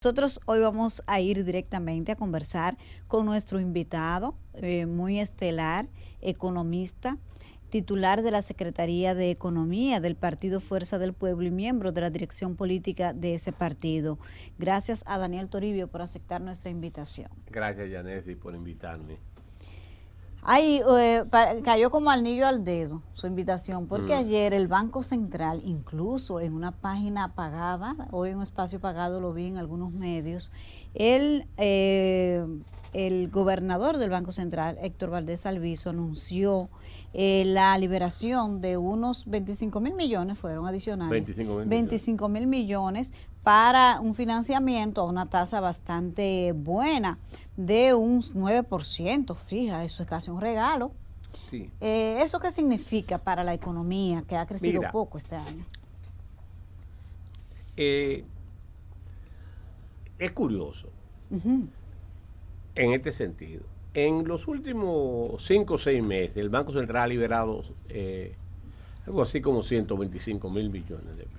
Nosotros hoy vamos a ir directamente a conversar con nuestro invitado, muy estelar, economista, titular de la Secretaría de Economía del Partido Fuerza del Pueblo y miembro de la dirección política de ese partido. Gracias a Daniel Toribio por aceptar nuestra invitación. Gracias, Yanesi, por invitarme. Ay, cayó como anillo al dedo su invitación, porque ayer el Banco Central, incluso en una página pagada, hoy en un espacio pagado lo vi en algunos medios, el gobernador del Banco Central, Héctor Valdés Alviso, anunció la liberación de unos 25.000 millones, fueron adicionales, 25.000 millones para un financiamiento a una tasa bastante buena de un 9%, fija, eso es casi un regalo. Sí. ¿Eso qué significa para la economía, que ha crecido poco este año? Es curioso en este sentido. En los últimos 5 o 6 meses, el Banco Central ha liberado algo así como 125.000 millones de pesos.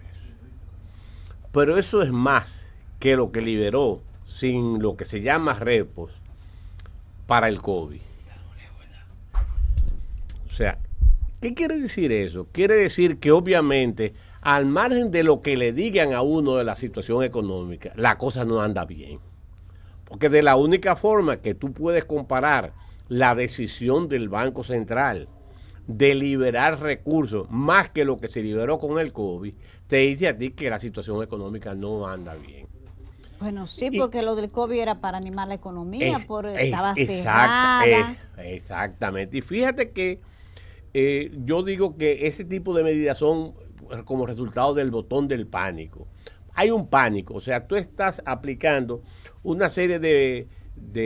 Pero eso es más que lo que liberó sin lo que se llama repos para el COVID. O sea, ¿qué quiere decir eso? Quiere decir que obviamente, al margen de lo que le digan a uno de la situación económica, la cosa no anda bien. Porque de la única forma que tú puedes comparar la decisión del Banco Central de liberar recursos más que lo que se liberó con el COVID, te dice a ti que la situación económica no anda bien. Bueno, sí, porque lo del COVID era para animar la economía, estaba cerrada. Exactamente. Y fíjate que yo digo que ese tipo de medidas son como resultado del botón del pánico. Hay un pánico, o sea, tú estás aplicando una serie de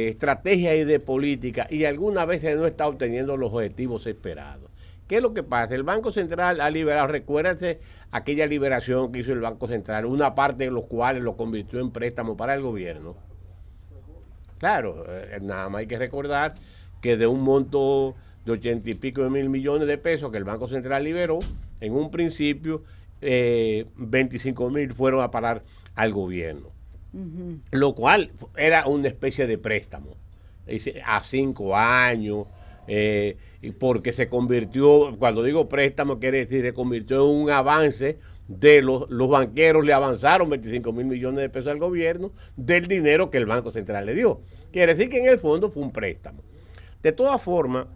estrategias y de políticas y algunas veces no está obteniendo los objetivos esperados. ¿Qué es lo que pasa? El Banco Central ha liberado, recuérdense aquella liberación que hizo el Banco Central, una parte de los cuales lo convirtió en préstamo para el gobierno. Claro, nada más hay que recordar que de un monto de 80 y pico de mil millones de pesos que el Banco Central liberó, en un principio 25.000 fueron a parar al gobierno. Lo cual era una especie de préstamo a 5 años, porque se convirtió, cuando digo préstamo quiere decir se convirtió en un avance de los banqueros, le avanzaron 25.000 millones de pesos al gobierno del dinero que el Banco Central le dio. Quiere decir que en el fondo fue un préstamo. De todas formas,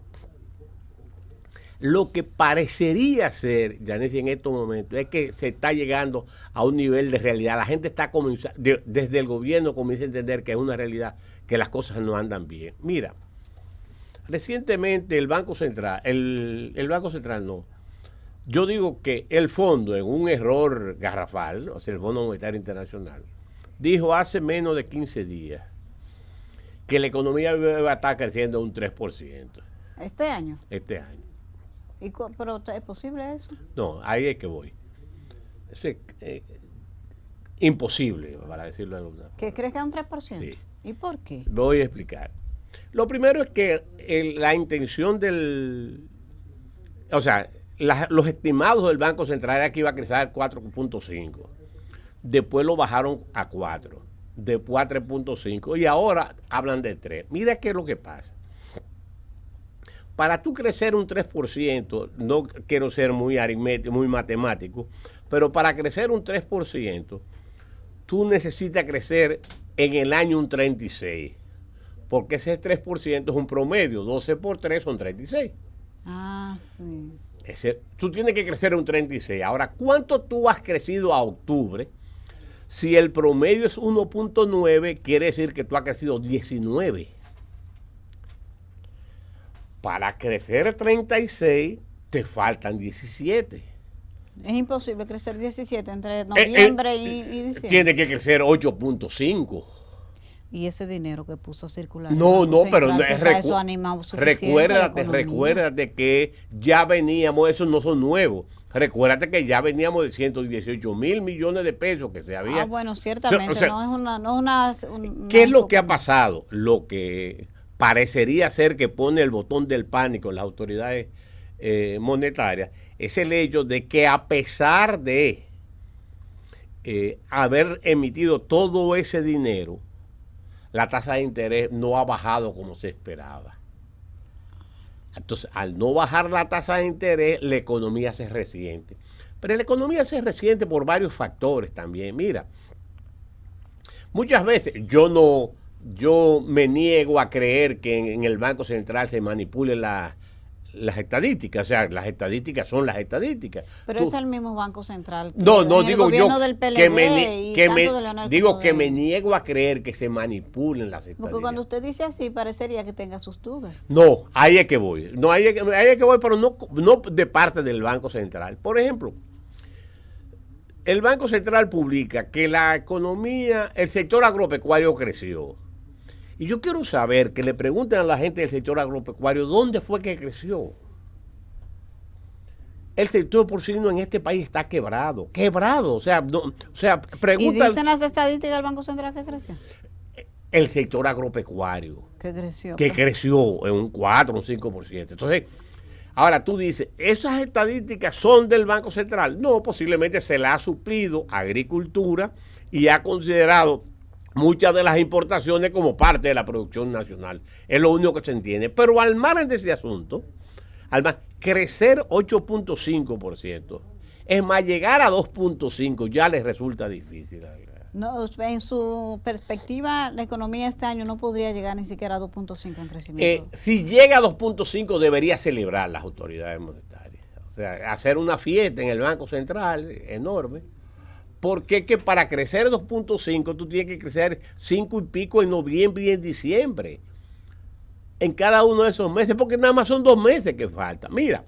lo que parecería ser, Yanesi, en estos momentos, es que se está llegando a un nivel de realidad. La gente está comenzando, desde el gobierno comienza a entender que es una realidad, que las cosas no andan bien. Mira, recientemente el Banco Central, el Banco Central no, yo digo que el fondo, en un error garrafal, o sea, el Fondo Monetario Internacional, dijo hace menos de 15 días que la economía va a estar creciendo un 3%. ¿Este año? Este año. ¿Pero es posible eso? No, ahí es que voy. Eso es imposible, para decirlo de alguna forma. ¿Que crees que es un 3%? Sí. ¿Y por qué? Voy a explicar. Lo primero es que la intención o sea, los estimados del Banco Central era que iba a crecer 4.5. Después lo bajaron a 4. Después a 3.5. Y ahora hablan de 3. Mira qué es lo que pasa. Para tú crecer un 3%, no quiero ser muy aritmético, muy matemático, pero para crecer un 3%, tú necesitas crecer en el año un 36%, porque ese 3% es un promedio, 12 por 3 son 36. Ah, sí. Tú tienes que crecer un 36. Ahora, ¿cuánto tú has crecido a octubre? Si el promedio es 1.9, quiere decir que tú has crecido 19. Para crecer 36, te faltan 17. Es imposible crecer 17 entre noviembre y diciembre. Tiene que crecer 8.5. Y ese dinero que puso a circular. No, pero no es eso anima suficiente. Recuérdate que ya veníamos, esos no son nuevos. Recuérdate que ya veníamos de 118.000 millones de pesos que se había. Ah, bueno, ciertamente. O sea, no es una ¿qué es lo que ha pasado? Lo que parecería ser que pone el botón del pánico en las autoridades monetarias es el hecho de que a pesar de haber emitido todo ese dinero, la tasa de interés no ha bajado como se esperaba. Entonces, al no bajar la tasa de interés, la economía se resiente. Pero la economía se resiente por varios factores también. Mira, muchas veces yo me niego a creer que en el Banco Central se manipulen las estadísticas. O sea, las estadísticas son las estadísticas. Pero es el mismo Banco Central. No, digo yo del PLD que me niego a creer que se manipulen las estadísticas. Porque cuando usted dice así, parecería que tenga sus dudas. No, ahí es que voy. No, ahí es que voy, pero no de parte del Banco Central. Por ejemplo, el Banco Central publica que la economía, el sector agropecuario creció. Y yo quiero saber, que le pregunten a la gente del sector agropecuario, ¿dónde fue que creció? El sector porcino en este país está quebrado. O sea, pregunta. ¿Y dicen las estadísticas del Banco Central que creció? El sector agropecuario. Que creció. Que creció en un 4, un 5%. Entonces, ahora tú dices, ¿esas estadísticas son del Banco Central? No, posiblemente se la ha suplido Agricultura y ha considerado muchas de las importaciones como parte de la producción nacional. Es lo único que se entiende. Pero al margen de ese asunto, crecer 8.5%, es más, llegar a 2.5% ya les resulta difícil. No, en su perspectiva, la economía este año no podría llegar ni siquiera a 2.5 en crecimiento. Si llega a 2.5 debería celebrar las autoridades monetarias. O sea, hacer una fiesta en el Banco Central enorme. Porque que para crecer 2.5 tú tienes que crecer 5 y pico en noviembre y en diciembre. En cada uno de esos meses, porque nada más son 2 meses que faltan. Mira,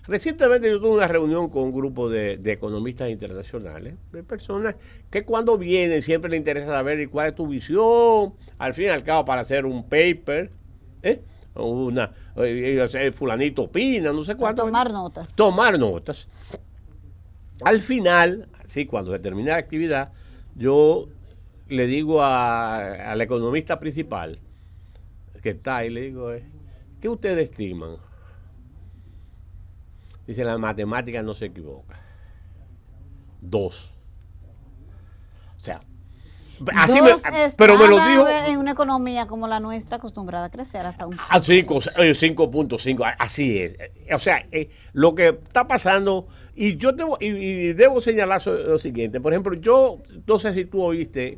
recientemente yo tuve una reunión con un grupo de economistas internacionales, de personas que cuando vienen siempre les interesa saber cuál es tu visión, al fin y al cabo para hacer un paper, fulanito opina, no sé cuánto. Tomar notas. Tomar notas. Al final, así cuando se termina la actividad, yo le digo al economista principal que está ahí, le digo, ¿qué ustedes estiman? Dice, la matemática no se equivoca. 2. O sea, así pero me lo dijo. En una economía como la nuestra, acostumbrada a crecer hasta un 5.5, así es. O sea, lo que está pasando, y yo debo señalar lo siguiente. Por ejemplo, yo no sé si tú oíste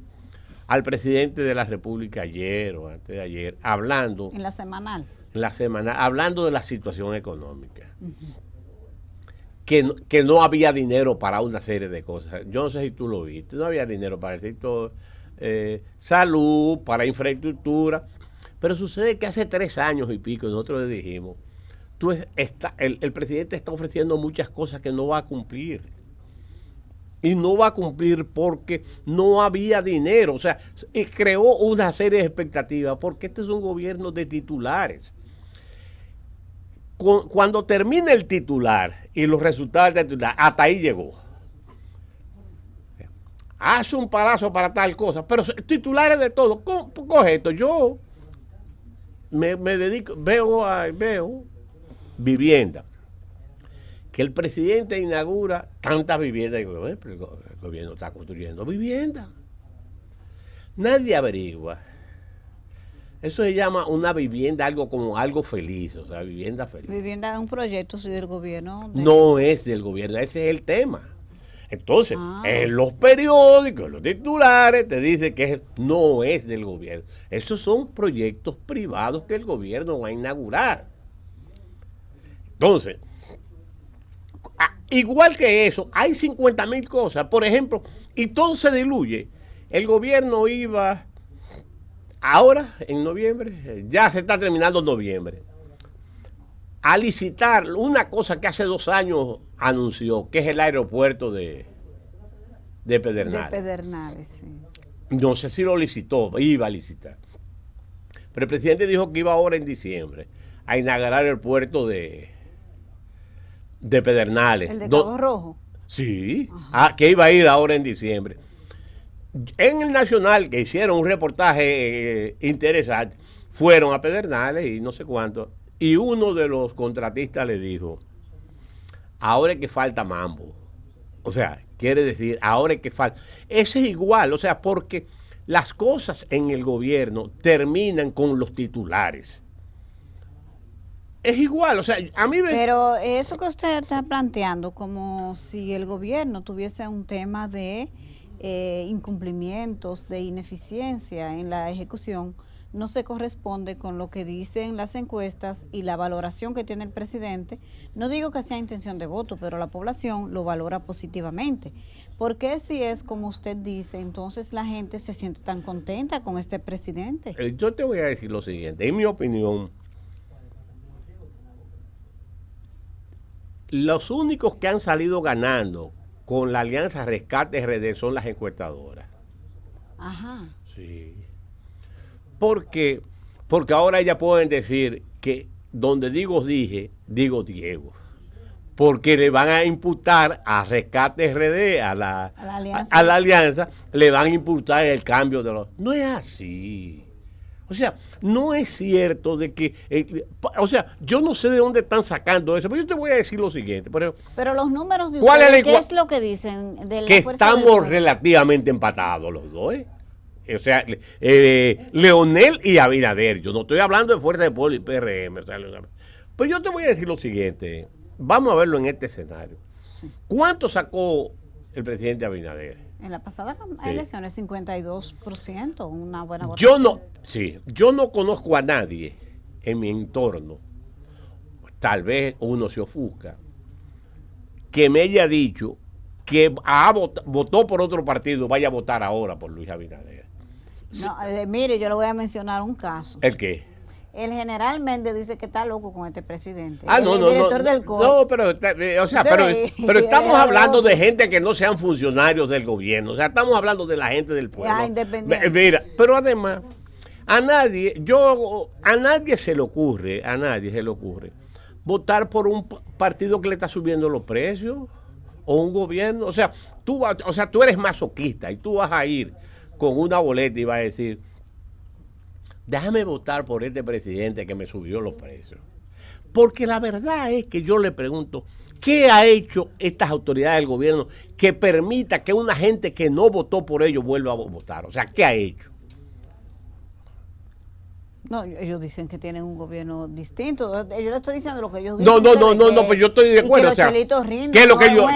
al presidente de la República ayer o antes de ayer hablando. En la semanal. Hablando de la situación económica. Que no había dinero para una serie de cosas. Yo no sé si tú lo viste. No había dinero para el sector salud, para infraestructura. Pero sucede que hace 3 años y pico nosotros le dijimos, el presidente está ofreciendo muchas cosas que no va a cumplir. Y no va a cumplir porque no había dinero. O sea, creó una serie de expectativas porque este es un gobierno de titulares. Cuando termine el titular y los resultados del titular, hasta ahí llegó. Hace un palazo para tal cosa, pero titulares de todo. Coge esto, yo me dedico, veo vivienda. Que el presidente inaugura tantas viviendas. Pero el gobierno está construyendo vivienda. Nadie averigua. Eso se llama una vivienda, algo feliz, o sea, vivienda feliz. Vivienda es un proyecto, sí, del gobierno. No es del gobierno, ese es el tema. Entonces, en los periódicos, los titulares, te dicen que no es del gobierno. Esos son proyectos privados que el gobierno va a inaugurar. Entonces, igual que eso, hay 50.000 cosas. Por ejemplo, y todo se diluye. El gobierno iba... Ahora, en noviembre, ya se está terminando noviembre, a licitar una cosa que hace 2 años anunció, que es el aeropuerto de Pedernales. De Pedernales, sí. No sé si lo licitó, iba a licitar. Pero el presidente dijo que iba ahora en diciembre a inaugurar el puerto de Pedernales. ¿El de Cabo Rojo? Sí, que iba a ir ahora en diciembre. En el Nacional, que hicieron un reportaje interesante, fueron a Pedernales y no sé cuánto, y uno de los contratistas le dijo, ahora es que falta mambo. O sea, quiere decir, ahora es que falta. Ese es igual, o sea, porque las cosas en el gobierno terminan con los titulares. Es igual, o sea, a mí me... Pero eso que usted está planteando, como si el gobierno tuviese un tema de incumplimientos, de ineficiencia en la ejecución, no se corresponde con lo que dicen las encuestas y la valoración que tiene el presidente. No digo que sea intención de voto, pero la población lo valora positivamente. ¿Por qué si es como usted dice, entonces la gente se siente tan contenta con este presidente? Yo te voy a decir lo siguiente, en mi opinión, los únicos que han salido ganando con la alianza Rescate RD son las encuestadoras. Ajá. Sí. ¿Por qué? Porque ahora ellas pueden decir que donde dije, digo Diego. Porque le van a imputar a Rescate RD, a la alianza, le van a imputar el cambio de los... No es así. O sea, no es cierto de que... o sea, yo no sé de dónde están sacando eso, pero yo te voy a decir lo siguiente. Pero los números de ustedes, ¿qué es lo que dicen? De la que fuerza estamos relativamente empatados los dos, O sea, Leonel y Abinader. Yo no estoy hablando de Fuerza del Pueblo y PRM. O sea, pero yo te voy a decir lo siguiente. Vamos a verlo en este escenario. Sí. ¿Cuánto sacó el presidente Abinader? En la pasada elección es 52%, una buena votación. Yo no conozco a nadie en mi entorno, tal vez uno se ofusca, que me haya dicho que votó por otro partido, vaya a votar ahora por Luis Abinader. No, mire, yo le voy a mencionar un caso. ¿El qué? El general Méndez dice que está loco con este presidente. El director del COE. No, pero estamos hablando de gente que no sean funcionarios del gobierno. O sea, estamos hablando de la gente del pueblo. Independiente. Mira, pero además, a nadie se le ocurre votar por un partido que le está subiendo los precios o un gobierno. O sea, tú eres masoquista y tú vas a ir con una boleta y vas a decir, déjame votar por este presidente que me subió los precios. Porque la verdad es que yo le pregunto, ¿qué ha hecho estas autoridades del gobierno que permita que una gente que no votó por ellos vuelva a votar? O sea, ¿qué ha hecho? No, ellos dicen que tienen un gobierno distinto. Yo le estoy diciendo lo que ellos dicen. No, pues yo estoy de acuerdo. O sea, ¿qué es lo que yo,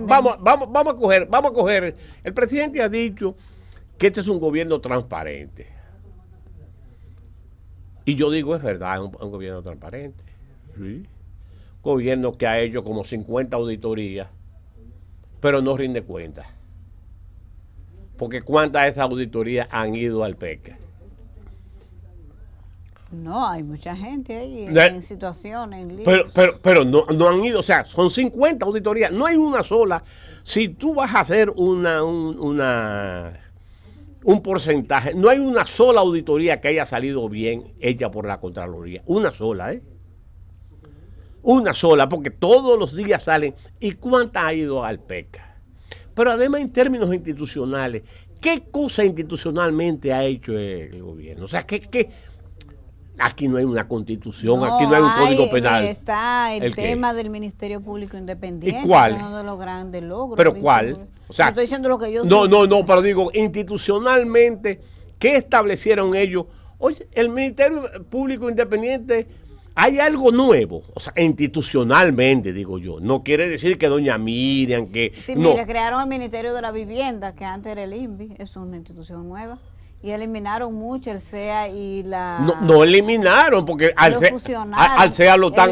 vamos a coger. El presidente ha dicho que este es un gobierno transparente. Y yo digo, es verdad, es un gobierno transparente. Sí. Gobierno que ha hecho como 50 auditorías, pero no rinde cuentas. Porque ¿cuántas de esas auditorías han ido al PECA? No, hay mucha gente ahí en situaciones, en líos. Pero no han ido, o sea, son 50 auditorías, no hay una sola. Si tú vas a hacer un porcentaje, no hay una sola auditoría que haya salido bien hecha por la Contraloría. Una sola, Una sola, porque todos los días salen. ¿Y cuánta ha ido al PECA? Pero además, en términos institucionales, ¿qué cosa institucionalmente ha hecho el gobierno? O sea, aquí no hay una constitución, aquí no hay un código penal. Está el tema del Ministerio Público Independiente. ¿Y cuál? Uno de los grandes logros. ¿Pero cuál? O sea, estoy diciendo lo que yo No, pero digo, institucionalmente, ¿qué establecieron ellos? Oye, el Ministerio Público Independiente, hay algo nuevo, o sea, institucionalmente, digo yo. No quiere decir que doña Miriam, que... Sí, mire, crearon el Ministerio de la Vivienda, que antes era el INVI, es una institución nueva. Y eliminaron mucho el CEA y la... No eliminaron, porque al CEA lo están...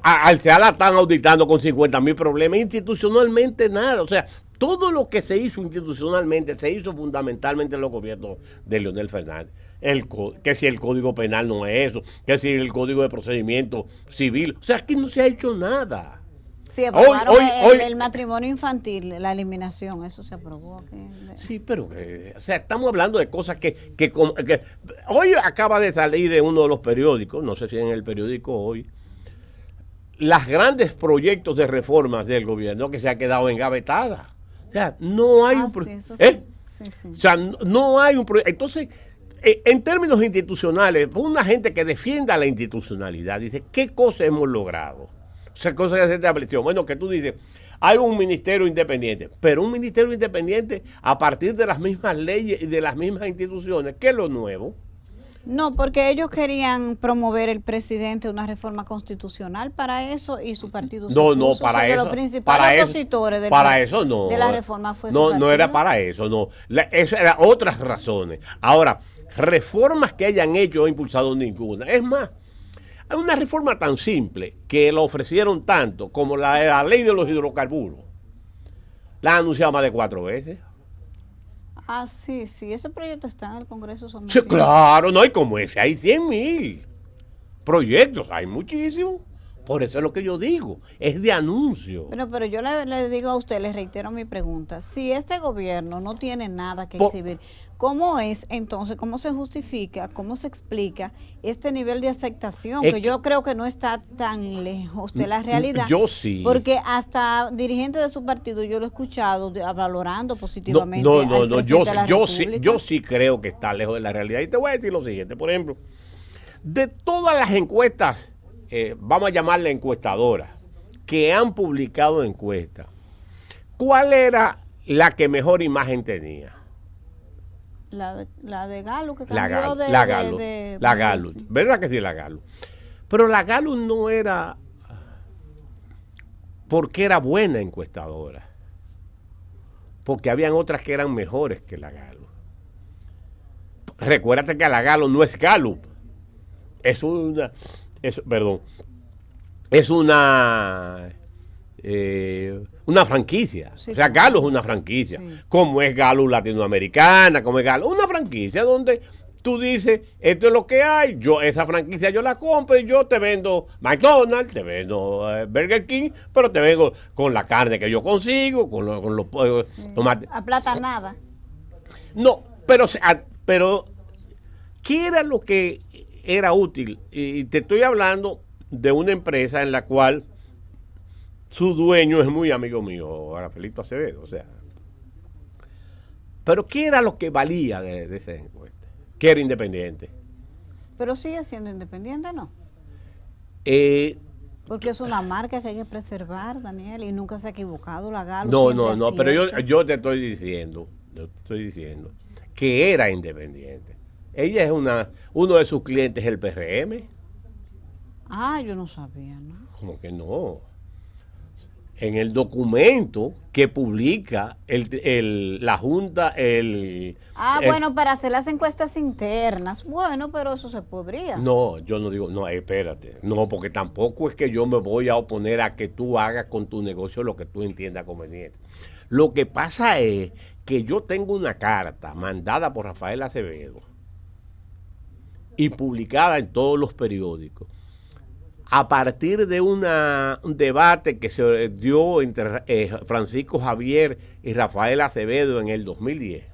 Al CEA la están auditando con 50,000 problemas. Institucionalmente nada. O sea, todo lo que se hizo institucionalmente se hizo fundamentalmente en los gobiernos de Leonel Fernández. Que si el Código Penal no es eso, que si el Código de Procedimiento Civil. O sea, aquí no se ha hecho nada. Sí, aprobaron el matrimonio infantil, la eliminación, eso se aprobó aquí. Sí, pero o sea, estamos hablando de cosas que hoy acaba de salir en uno de los periódicos, no sé si en el periódico Hoy, las grandes proyectos de reformas del gobierno que se ha quedado engavetada. O sea, no hay un proyecto. Sí. O sea, no hay un proyecto. Entonces, en términos institucionales, una gente que defienda la institucionalidad dice, ¿qué cosas hemos logrado? O cosa que se estableció. Bueno, que tú dices, hay un ministerio independiente, pero un ministerio independiente a partir de las mismas leyes y de las mismas instituciones. ¿Qué es lo nuevo? No, porque ellos querían promover el presidente una reforma constitucional para eso y su partido se No, opuso. para O sea, de eso. los principales opositores Para eso no. de la reforma fue su No, partido. no era para eso, no. Eso era otras razones. Ahora, reformas que hayan hecho o impulsado ninguna. Es más, hay una reforma tan simple que la ofrecieron tanto como la ley de los hidrocarburos. La han anunciado más de 4 veces. Ah, sí, ese proyecto está en el Congreso sometido. Sí, claro, no hay como ese, hay 100,000 proyectos, hay muchísimos. Por eso es lo que yo digo, es de anuncio. Pero yo le digo a usted, le reitero mi pregunta, si este gobierno no tiene nada que exhibir, ¿cómo es entonces, cómo se justifica, cómo se explica este nivel de aceptación? Que yo creo que no está tan lejos de la realidad. Yo sí. Porque hasta dirigentes de su partido yo lo he escuchado valorando positivamente No, al presidente de la República. yo sí creo que está lejos de la realidad. Y te voy a decir lo siguiente, por ejemplo, de todas las encuestas, vamos a llamarle encuestadoras, que han publicado encuestas, ¿cuál era la que mejor imagen tenía? La de Galo, que La cambió Galo, la Galo, sí. ¿Verdad que sí, la Galo? Pero la Galo no era porque era buena encuestadora, porque habían otras que eran mejores que la Galo. Recuérdate que la Galo no es Gallup, es una franquicia. Sí, o sea, Galo es una franquicia. Sí. Como es Galo Latinoamericana, como es Galo. Una franquicia donde tú dices, esto es lo que hay, esa franquicia yo la compro y yo te vendo McDonald's, te vendo Burger King, pero te vengo con la carne que yo consigo, con los aplatanada. No, pero ¿qué era lo que era útil? Y te estoy hablando de una empresa en la cual su dueño es muy amigo mío, Rafaelito Acevedo, o sea. Pero ¿qué era lo que valía de esa encuesta? Que era independiente. Pero sigue siendo independiente, ¿no? Porque es una marca que hay que preservar, Daniel, y nunca se ha equivocado la Galo. No, pero yo te estoy diciendo, que era independiente. Ella es uno de sus clientes, el PRM. Ah, yo no sabía, ¿no? ¿Cómo que no? En el documento que publica la Junta, bueno, para hacer las encuestas internas. Bueno, pero eso se podría. No, yo no digo, no, espérate. No, porque tampoco es que yo me voy a oponer a que tú hagas con tu negocio lo que tú entiendas conveniente. Lo que pasa es que yo tengo una carta mandada por Rafael Acevedo y publicada en todos los periódicos, a partir de un debate que se dio entre Francisco Javier y Rafael Acevedo en el 2010,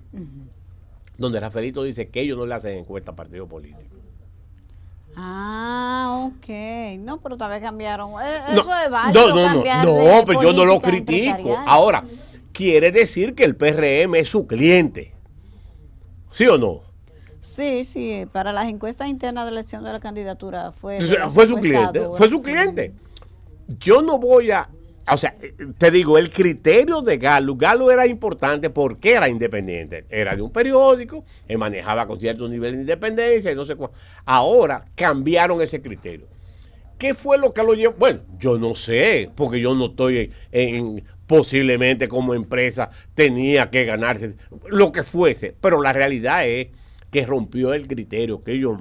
donde Rafaelito dice que ellos no le hacen encuesta a partidos políticos. Ah, ok. No, pero tal vez cambiaron. Eso es válido. No, pero yo no lo critico. Ahora, quiere decir que el PRM es su cliente. ¿Sí o no? Sí, para las encuestas internas de elección de la candidatura fue su cliente. Yo no voy o sea, te digo, el criterio de Galo era importante porque era independiente. Era de un periódico, manejaba con cierto nivel de independencia y no sé cuánto. Ahora cambiaron ese criterio. ¿Qué fue lo que lo llevó? Bueno, yo no sé, porque yo no estoy posiblemente como empresa tenía que ganarse lo que fuese, pero la realidad es que rompió el criterio que ellos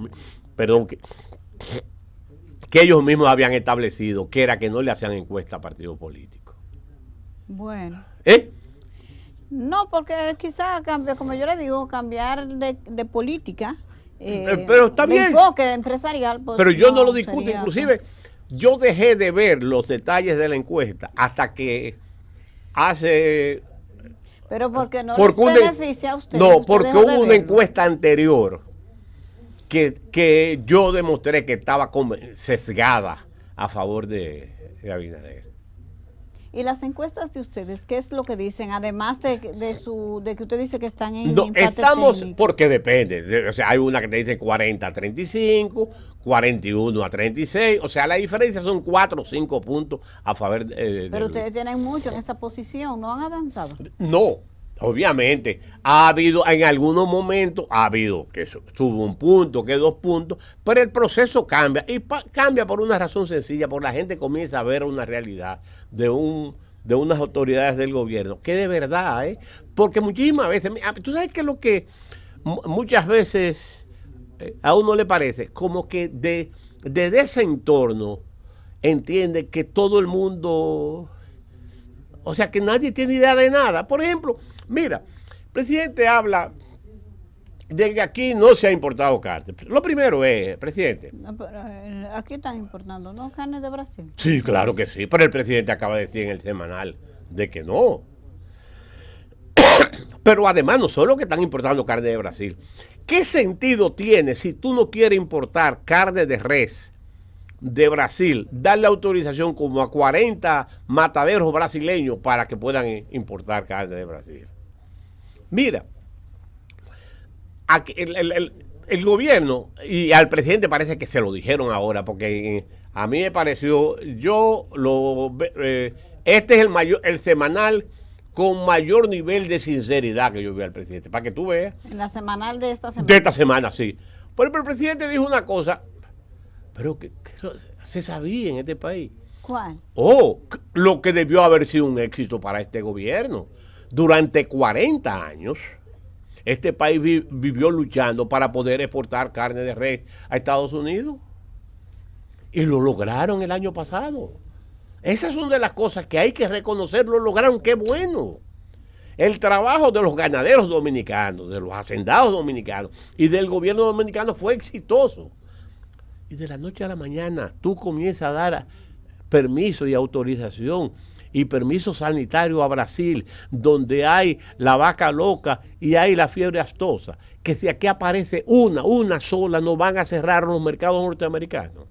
mismos habían establecido, que era que no le hacían encuesta a partidos políticos. Bueno. No, porque quizás como yo le digo, cambiar de política, pero está bien. Enfoque empresarial. Pues, pero yo no lo discuto, inclusive yo dejé de ver los detalles de la encuesta hasta que hace... Pero porque no les beneficia a ustedes. No, porque hubo una encuesta anterior que yo demostré que estaba sesgada a favor de Abinader. ¿Y las encuestas de ustedes, qué es lo que dicen? Además de que usted dice que están en No, empate estamos, técnico. porque depende. O sea, hay una que te dice 40-35, 41-36. O sea, la diferencia son 4 o 5 puntos a favor Pero ustedes tienen mucho en esa posición, ¿no han avanzado? No, obviamente. Ha habido, en algunos momentos, ha habido que sube un punto, que 2 puntos, pero el proceso cambia. Y cambia por una razón sencilla, porque la gente comienza a ver una realidad de unas autoridades del gobierno, que de verdad, porque muchísimas veces, tú sabes que lo que muchas veces a uno le parece, como que desde ese entorno entiende que todo el mundo, o sea, que nadie tiene idea de nada. Por ejemplo, mira, el presidente habla de que aquí no se ha importado carne. Lo primero es, presidente. No, pero, aquí están importando, ¿no? Carne de Brasil. Sí, claro que sí, pero el presidente acaba de decir en el semanal de que no. Pero además no solo que están importando carne de Brasil. ¿Qué sentido tiene si tú no quieres importar carne de res de Brasil, darle autorización como a 40 mataderos brasileños para que puedan importar carne de Brasil? Mira, aquí el gobierno, y al presidente parece que se lo dijeron ahora, porque a mí me pareció, este es el semanal con mayor nivel de sinceridad que yo vi al presidente, para que tú veas. En la semanal de esta semana. De esta semana, sí. Pero el presidente dijo una cosa, pero que se sabía en este país. ¿Cuál? Lo que debió haber sido un éxito para este gobierno. Durante 40 años, este país vivió luchando para poder exportar carne de res a Estados Unidos. Y lo lograron el año pasado. Esas son de las cosas que hay que reconocer, lo lograron, qué bueno. El trabajo de los ganaderos dominicanos, de los hacendados dominicanos y del gobierno dominicano fue exitoso. Y de la noche a la mañana tú comienzas a dar permiso y autorización y permiso sanitario a Brasil, donde hay la vaca loca y hay la fiebre aftosa, que si aquí aparece una sola, no van a cerrar los mercados norteamericanos.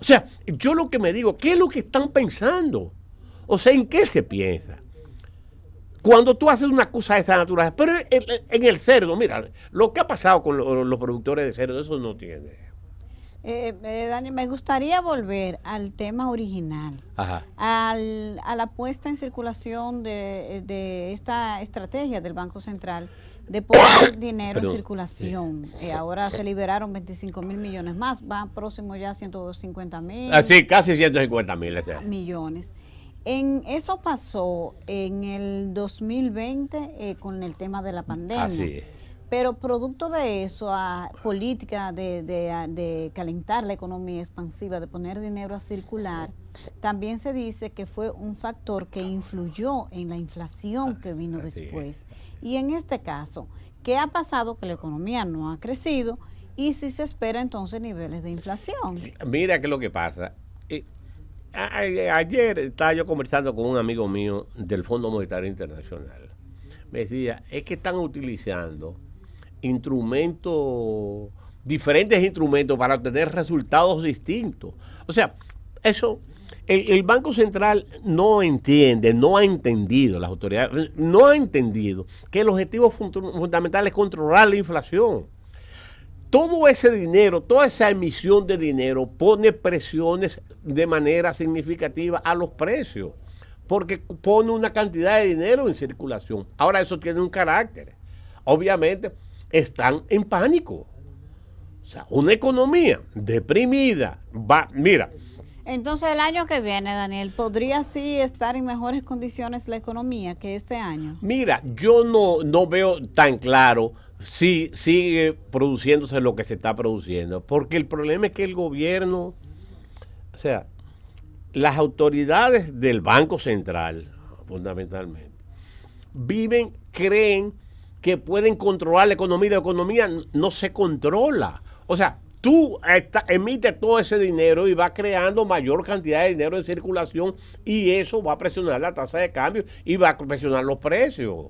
O sea, yo lo que me digo, ¿qué es lo que están pensando? O sea, ¿en qué se piensa? Cuando tú haces una cosa de esa naturaleza, pero en el cerdo, mira, lo que ha pasado con los productores de cerdo, eso no tiene. Daniel, me gustaría volver al tema original, Ajá. a la puesta en circulación de esta estrategia del Banco Central de poner dinero en circulación. Sí. Ahora se liberaron 25.000 millones más, van próximo ya a 150.000. Así, casi 150.000 millones. Eso pasó en el 2020 con el tema de la pandemia. Así es. Pero producto de eso, a política de calentar la economía expansiva, de poner dinero a circular, también se dice que fue un factor que influyó en la inflación que vino después. Y en este caso, ¿qué ha pasado? Que la economía no ha crecido y si se espera entonces niveles de inflación. Mira qué es lo que pasa. Ayer estaba yo conversando con un amigo mío del Fondo Monetario Internacional. Me decía, es que están utilizando diferentes instrumentos para obtener resultados distintos. O sea, eso, el Banco Central no entiende, no ha entendido, las autoridades, no ha entendido que el objetivo fundamental es controlar la inflación. Todo ese dinero, toda esa emisión de dinero pone presiones de manera significativa a los precios, porque pone una cantidad de dinero en circulación. Ahora eso tiene un carácter. Obviamente están en pánico. O sea, una economía deprimida. Mira. Entonces el año que viene, Daniel, ¿podría sí estar en mejores condiciones la economía que este año? Mira, yo no veo tan claro si sigue produciéndose lo que se está produciendo, porque el problema es que el gobierno, o sea, las autoridades del Banco Central, fundamentalmente, creen que pueden controlar la economía, y la economía no se controla. O sea, tú emites todo ese dinero y va creando mayor cantidad de dinero en circulación y eso va a presionar la tasa de cambio y va a presionar los precios.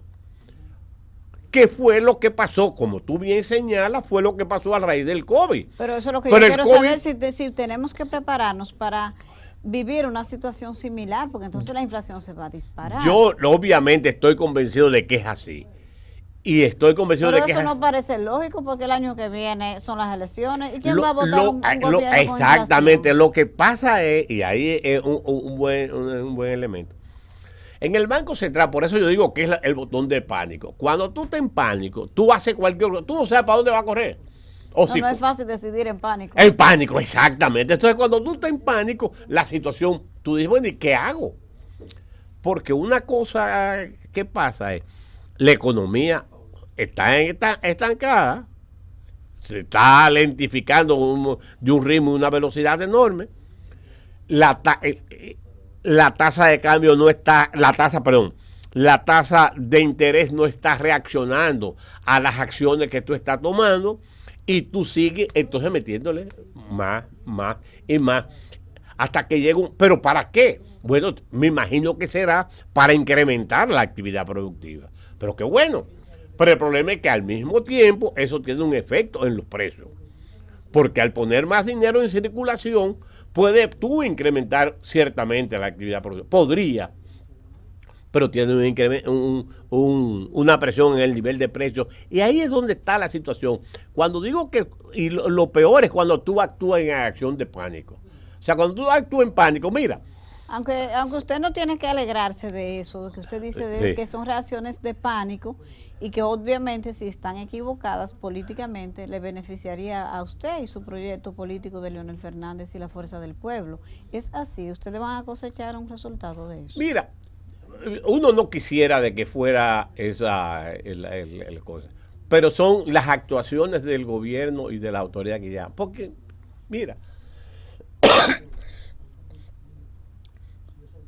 ¿Qué fue lo que pasó? Como tú bien señalas, fue lo que pasó a raíz del COVID. Pero eso es lo que yo quiero saber, si tenemos que prepararnos para vivir una situación similar, porque entonces la inflación se va a disparar. Yo obviamente estoy convencido de que es así. Y estoy convencido Pero de que eso no parece lógico, porque el año que viene son las elecciones. ¿Y quién va a votar un gobierno con exactamente, inflación? lo que pasa es, y ahí es un buen elemento. En el Banco Central, por eso yo digo que es el botón de pánico. Cuando tú estás en pánico, tú haces cualquier cosa, tú no sabes para dónde va a correr. O No, si, no es fácil decidir en pánico. en pánico, exactamente. Entonces, cuando tú estás en pánico, la situación, tú dices, bueno, ¿y qué hago? Porque una cosa que pasa es, la economía está estancada, se está lentificando de un ritmo y una velocidad enorme. La tasa de cambio no está, la tasa de interés no está reaccionando a las acciones que tú estás tomando y tú sigues entonces metiéndole más y más hasta que llegue un... ¿Pero para qué? Bueno, me imagino que será para incrementar la actividad productiva. Pero qué bueno. Pero el problema es que al mismo tiempo eso tiene un efecto en los precios. Porque al poner más dinero en circulación, puede tú incrementar ciertamente la actividad productiva. Podría, pero tiene una presión en el nivel de precios. Y ahí es donde está la situación. Cuando digo que, y lo peor es cuando tú actúas en acción de pánico. O sea, cuando tú actúas en pánico, mira. Aunque usted no tiene que alegrarse de eso, de que usted dice de que son reacciones de pánico y que obviamente si están equivocadas políticamente le beneficiaría a usted y su proyecto político de Leonel Fernández y la Fuerza del Pueblo. Es así, ustedes van a cosechar un resultado de eso. Mira, uno no quisiera de que fuera esa el cosa, pero son las actuaciones del gobierno y de la autoridad que ya, porque mira,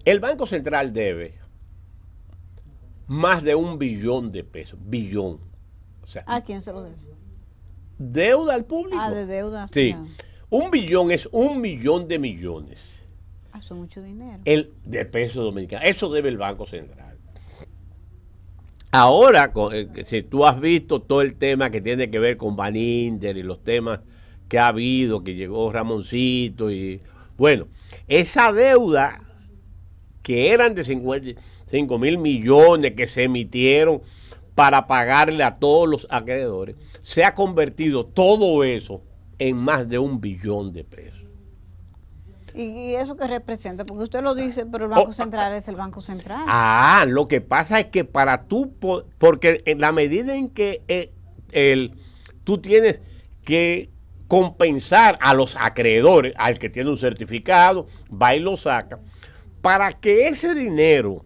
el Banco Central debe más de $1 billón de pesos, billón. O sea, ¿A quién se lo debe? Deuda al público. Ah, de deuda. Sí. 1 billón es 1 millón de millones. Eso es mucho dinero. De pesos dominicanos. Eso debe el Banco Central. Ahora, si tú has visto todo el tema que tiene que ver con Baninter y los temas que ha habido, que llegó Ramoncito y... Bueno, esa deuda que eran de 55 mil millones que se emitieron para pagarle a todos los acreedores, se ha convertido todo eso en más de $1 billón de pesos. ¿Y eso qué representa? Porque usted lo dice, pero el Banco Central es el Banco Central. Lo que pasa es que para tú, porque en la medida en que tú tienes que compensar a los acreedores, al que tiene un certificado, va y lo saca, para que ese dinero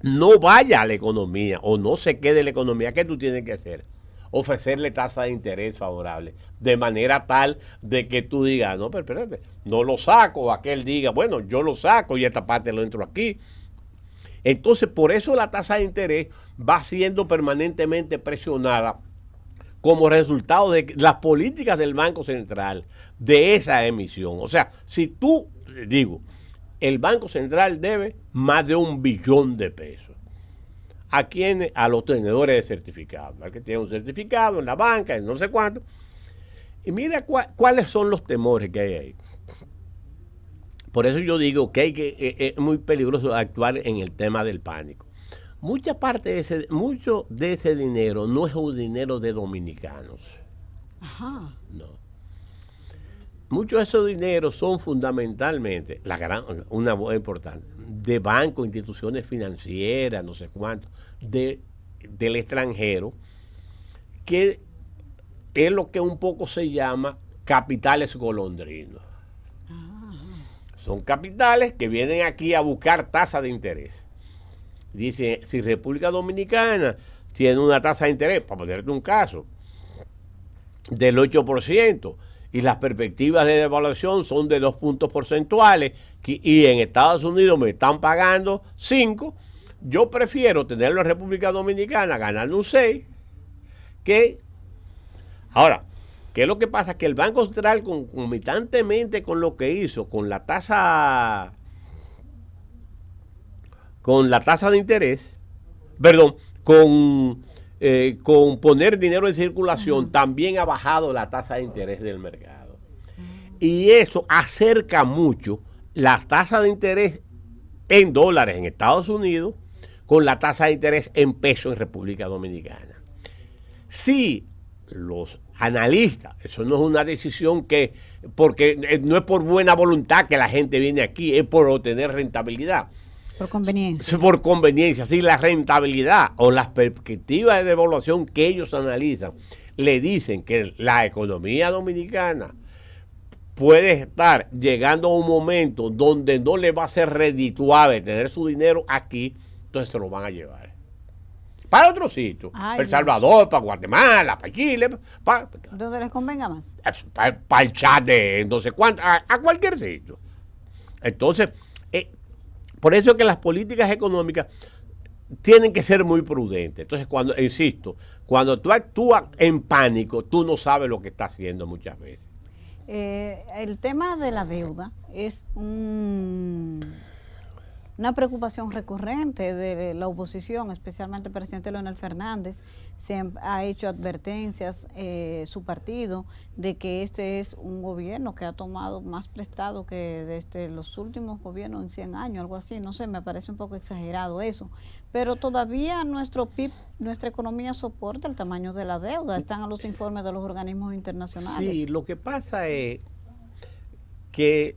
no vaya a la economía o no se quede en la economía, ¿qué tú tienes que hacer? Ofrecerle tasa de interés favorable, de manera tal de que tú digas, no, pero espérate, no lo saco, o aquel diga, bueno, yo lo saco y esta parte lo entro aquí. Entonces, por eso la tasa de interés va siendo permanentemente presionada como resultado de las políticas del Banco Central, de esa emisión. O sea, si tú, digo, el Banco Central debe más de $1 billón de pesos. ¿A quiénes? A los tenedores de certificados. Al que tiene un certificado en la banca, en no sé cuánto. Y mira cuáles son los temores que hay ahí. Por eso yo digo que es muy peligroso actuar en el tema del pánico. Mucha parte mucho de ese dinero no es un dinero de dominicanos. Ajá. No. Muchos de esos dineros son fundamentalmente, una voz importante, de bancos, instituciones financieras, no sé cuánto, del extranjero, que es lo que un poco se llama capitales golondrinos. Son capitales que vienen aquí a buscar tasa de interés. Dice, si República Dominicana tiene una tasa de interés, para ponerte un caso, del 8%, y las perspectivas de devaluación son de 2 puntos porcentuales, y en Estados Unidos me están pagando 5, yo prefiero tenerlo en República Dominicana ganando un 6, que... Ahora, ¿qué es lo que pasa? Que el Banco Central, concomitantemente con lo que hizo, con la tasa de interés, perdón, con poner dinero en circulación, también ha bajado la tasa de interés del mercado. Y eso acerca mucho la tasa de interés en dólares en Estados Unidos con la tasa de interés en pesos en República Dominicana. Si los analistas, eso no es una decisión porque no es por buena voluntad que la gente viene aquí, es por obtener rentabilidad. Por conveniencia. Por conveniencia, si la rentabilidad o las perspectivas de devaluación que ellos analizan le dicen que la economía dominicana puede estar llegando a un momento donde no le va a ser redituable tener su dinero aquí, entonces se lo van a llevar para otro sitio, para El Salvador, para Guatemala, para Chile, donde les convenga más, para el chat de no sé cuánto, a cualquier sitio. Entonces, por eso es que las políticas económicas tienen que ser muy prudentes. Entonces, cuando tú actúas en pánico, tú no sabes lo que estás haciendo muchas veces. El tema de la deuda es una preocupación recurrente de la oposición, especialmente el presidente Leonel Fernández. Se ha hecho advertencias su partido de que este es un gobierno que ha tomado más prestado que desde los últimos gobiernos en 100 años, algo así, no sé, me parece un poco exagerado eso, pero todavía nuestro PIB, nuestra economía soporta el tamaño de la deuda, están a los informes de los organismos internacionales. Sí, lo que pasa es que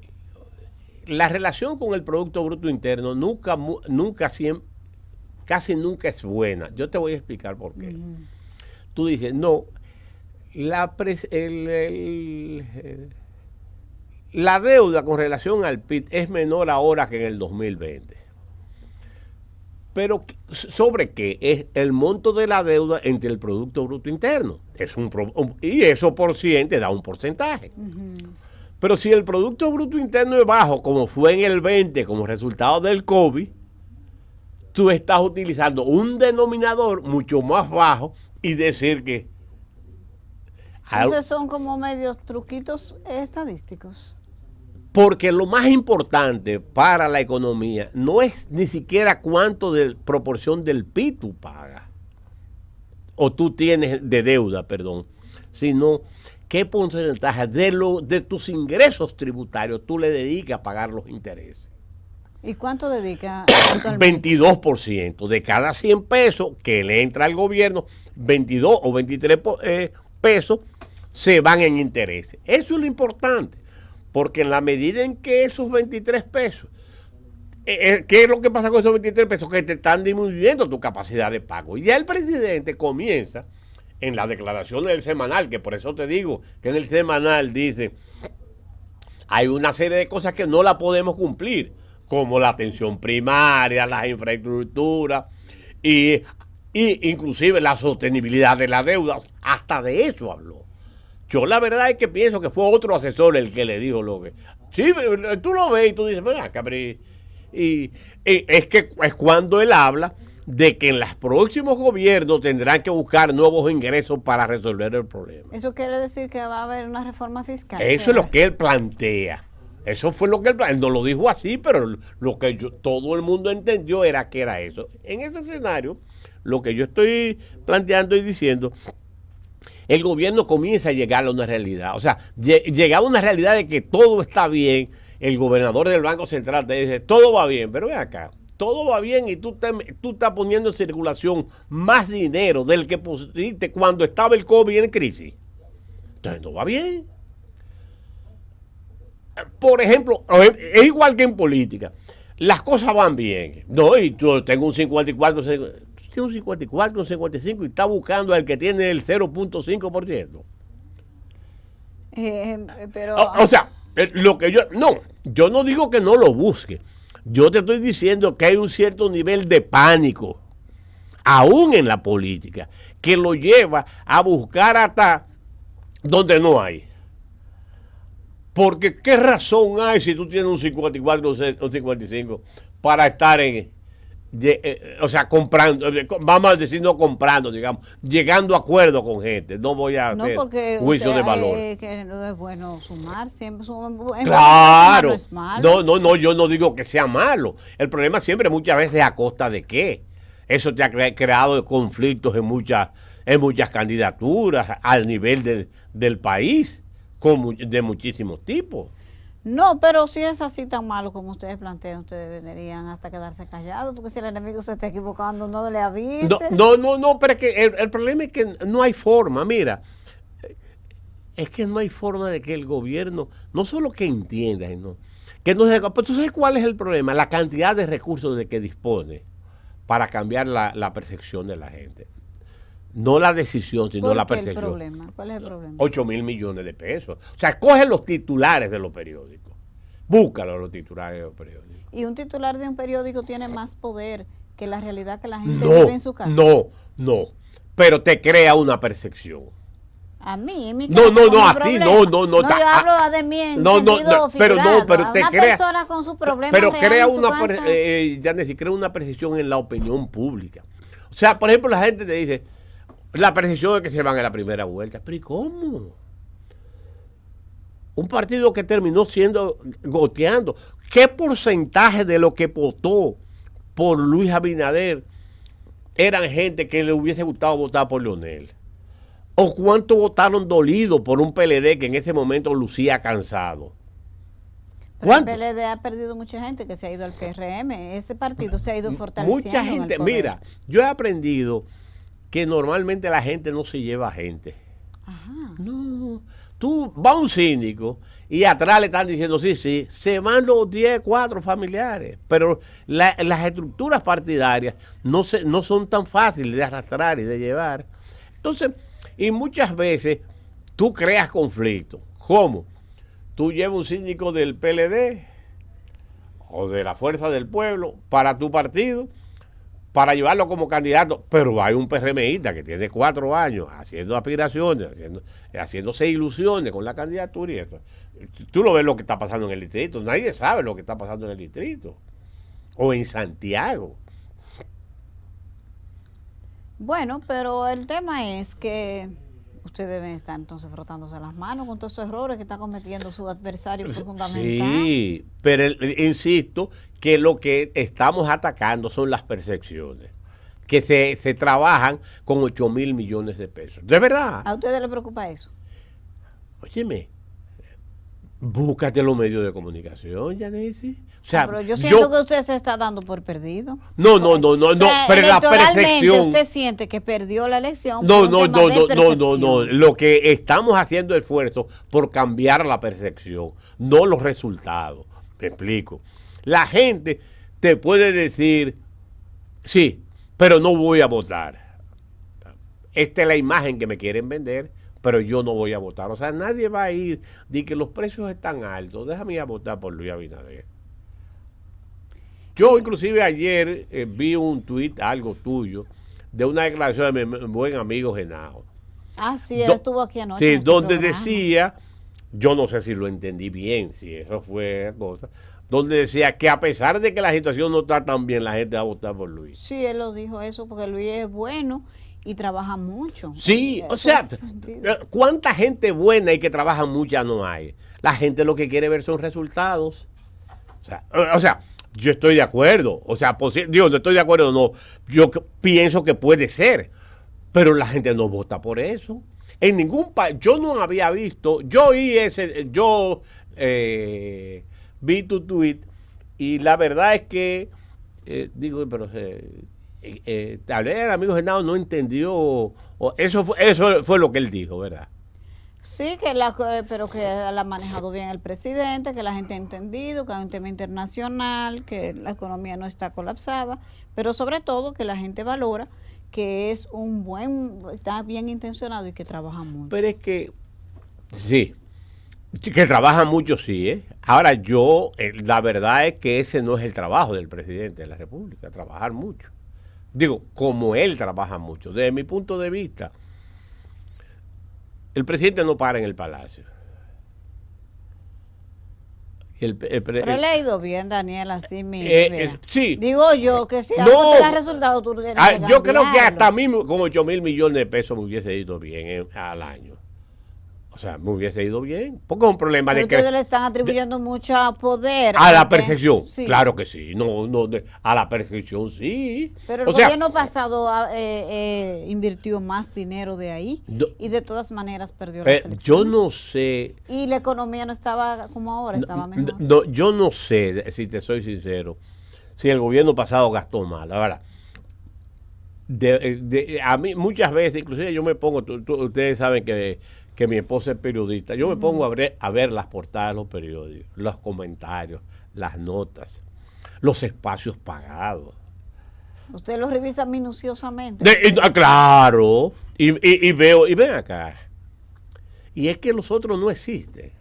la relación con el Producto Bruto Interno casi nunca es buena. Yo te voy a explicar por qué. Tú dices, no, la deuda con relación al PIB es menor ahora que en el 2020. Pero ¿sobre qué? Es el monto de la deuda entre el Producto Bruto Interno. Y eso por 100 te da un porcentaje. Pero si el Producto Bruto Interno es bajo, como fue en el 20 como resultado del COVID, tú estás utilizando un denominador mucho más bajo y decir que... Entonces son como medios truquitos estadísticos. Porque lo más importante para la economía no es ni siquiera cuánto de proporción del PIB tú pagas, o tú tienes de deuda, perdón, sino qué porcentaje de tus ingresos tributarios tú le dedicas a pagar los intereses. ¿Y cuánto dedica? 22% de cada 100 pesos que le entra al gobierno, 22 o 23 pesos se van en intereses. Eso es lo importante, porque en la medida en que esos 23 pesos, ¿qué es lo que pasa con esos 23 pesos? Que te están disminuyendo tu capacidad de pago. Y ya el presidente comienza en la declaración del semanal, que por eso te digo que en el semanal dice, hay una serie de cosas que no la podemos cumplir, como la atención primaria, las infraestructuras y inclusive la sostenibilidad de la deuda. Hasta de eso habló. Yo la verdad es que pienso que fue otro asesor el que le dijo lo que... Sí, tú lo ves y tú dices, bueno, y es que es cuando él habla de que en los próximos gobiernos tendrán que buscar nuevos ingresos para resolver el problema. ¿Eso quiere decir que va a haber una reforma fiscal? Eso es lo que él plantea. Eso fue lo que él no lo dijo así, pero lo que todo el mundo entendió era que era eso. En ese escenario, lo que yo estoy planteando y diciendo, el gobierno comienza a llegar a una realidad. O sea, llegaba a una realidad de que todo está bien. El gobernador del Banco Central te dice, todo va bien, pero ven acá, todo va bien y tú estás poniendo en circulación más dinero del que pusiste cuando estaba el COVID en crisis. Entonces no va bien. Por ejemplo, es igual que en política. Las cosas van bien. No, y yo tengo un 54, un 54, un 55 y está buscando al que tiene el 0.5%. Pero... O sea, lo que yo no digo que no lo busque. Yo te estoy diciendo que hay un cierto nivel de pánico, aún en la política, que lo lleva a buscar hasta donde no hay. Porque ¿qué razón hay si tú tienes un 54 o un 55 para estar comprando, vamos a decir no comprando, digamos, llegando a acuerdo con gente? No voy a hacer juicio de valor. Que no es bueno sumar, siempre claro, no es malo. No, yo no digo que sea malo. El problema siempre muchas veces es a costa de qué. Eso te ha creado conflictos en muchas candidaturas al nivel del país. De muchísimos tipos. No, pero si es así tan malo como ustedes plantean, ustedes deberían hasta quedarse callados, porque si el enemigo se está equivocando, no le avise. No, pero es que el problema es que no hay forma, mira, es que no hay forma de que el gobierno, no solo que entienda, ¿no? Que no se, pues tú sabes cuál es el problema, la cantidad de recursos de que dispone para cambiar la percepción de la gente. No la decisión, sino la percepción. ¿Cuál es el problema? 8.000 millones de pesos. O sea, coge los titulares de los periódicos. Búscalo los titulares de los periódicos. Y un titular de un periódico tiene más poder que la realidad que la gente vive en su casa. No. Pero te crea una percepción. A mí, en mi casa, a ti, no. Yo hablo de mí en sentido figurado. Pero te una crea. Persona con sus problemas pero crea crea una percepción en la opinión pública. O sea, por ejemplo, la gente te dice, la percepción de que se van a la primera vuelta. Pero ¿y cómo? Un partido que terminó goteando. ¿Qué porcentaje de lo que votó por Luis Abinader eran gente que le hubiese gustado votar por Leonel? ¿O cuánto votaron dolidos por un PLD que en ese momento lucía cansado? ¿Cuántos? El PLD ha perdido mucha gente que se ha ido al PRM. Ese partido se ha ido fortaleciendo. Mucha gente. Mira, yo he aprendido que normalmente la gente no se lleva a gente. Ajá. No. Tú vas a un síndico y atrás le están diciendo, sí, se van los 10, 4 familiares. Pero las estructuras partidarias no son tan fáciles de arrastrar y de llevar. Entonces, y muchas veces tú creas conflicto. ¿Cómo? Tú llevas un síndico del PLD o de la Fuerza del Pueblo para tu partido, para llevarlo como candidato, pero hay un PRMista que tiene 4 años haciendo aspiraciones, haciéndose ilusiones con la candidatura y eso. Tú lo ves lo que está pasando en el distrito, nadie sabe lo que está pasando en el distrito o en Santiago. Bueno, pero el tema es que ustedes deben estar entonces frotándose las manos con todos esos errores que está cometiendo su adversario fundamental. Sí, pero insisto que lo que estamos atacando son las percepciones, que se trabajan con 8.000 millones de pesos. ¿De verdad? ¿A ustedes les preocupa eso? Óyeme, búscate los medios de comunicación, Yanesi. O sea, pero yo siento que usted se está dando por perdido. No, pero la percepción. Usted siente que perdió la elección. No. Lo que estamos haciendo esfuerzo por cambiar la percepción, no los resultados. Me explico. La gente te puede decir, sí, pero no voy a votar. Esta es la imagen que me quieren vender, pero yo no voy a votar. O sea, nadie va a ir de que los precios están altos. Déjame ir a votar por Luis Abinader. Yo inclusive ayer vi un tuit, algo tuyo, de una declaración de mi buen amigo Genao. Ah, sí, él estuvo aquí anoche. Sí, donde decía, yo no sé si lo entendí bien, si eso fue cosa, donde decía que a pesar de que la situación no está tan bien, la gente va a votar por Luis. Sí, él lo dijo eso, porque Luis es bueno y trabaja mucho. Sí, o sea, ¿cuánta gente buena y que trabaja mucha no hay? La gente lo que quiere ver son resultados. O sea, yo estoy de acuerdo, no estoy de acuerdo, no, yo pienso que puede ser, pero la gente no vota por eso. En ningún país, yo no había visto, vi tu tweet y la verdad es que, te hablé al amigo Genao, no entendió, eso fue lo que él dijo, ¿verdad? Sí, pero que la ha manejado bien el presidente, que la gente ha entendido, que hay un tema internacional, que la economía no está colapsada, pero sobre todo que la gente valora que es está bien intencionado y que trabaja mucho. Pero es que, sí, que trabaja mucho, sí, ¿eh? Ahora la verdad es que ese no es el trabajo del presidente de la República, trabajar mucho. Digo, como él trabaja mucho. Desde mi punto de vista, el presidente no para en el palacio. Pero le ha ido bien, Daniel, así mismo. Sí. Digo yo que si algo te da resultado, tú tienes que yo creo que hasta a mí con 8.000 millones de pesos me hubiese ido bien al año. O sea, me hubiese ido bien. Porque es un problema Pero de que... ustedes le están atribuyendo mucho poder. A la percepción, sí. claro que sí. No, a la percepción sí. Pero el gobierno pasado invirtió más dinero de ahí y de todas maneras perdió las elecciones. Yo no sé. Y la economía no estaba como ahora, estaba mejor. Yo no sé, si te soy sincero, si el gobierno pasado gastó mal. Ahora, a mí muchas veces, inclusive yo me pongo, ustedes saben que mi esposa es periodista, yo me pongo a ver las portadas de los periódicos, los comentarios, las notas, los espacios pagados. Usted los revisa minuciosamente. Claro, y veo, y ven acá, y es que los otros no existen.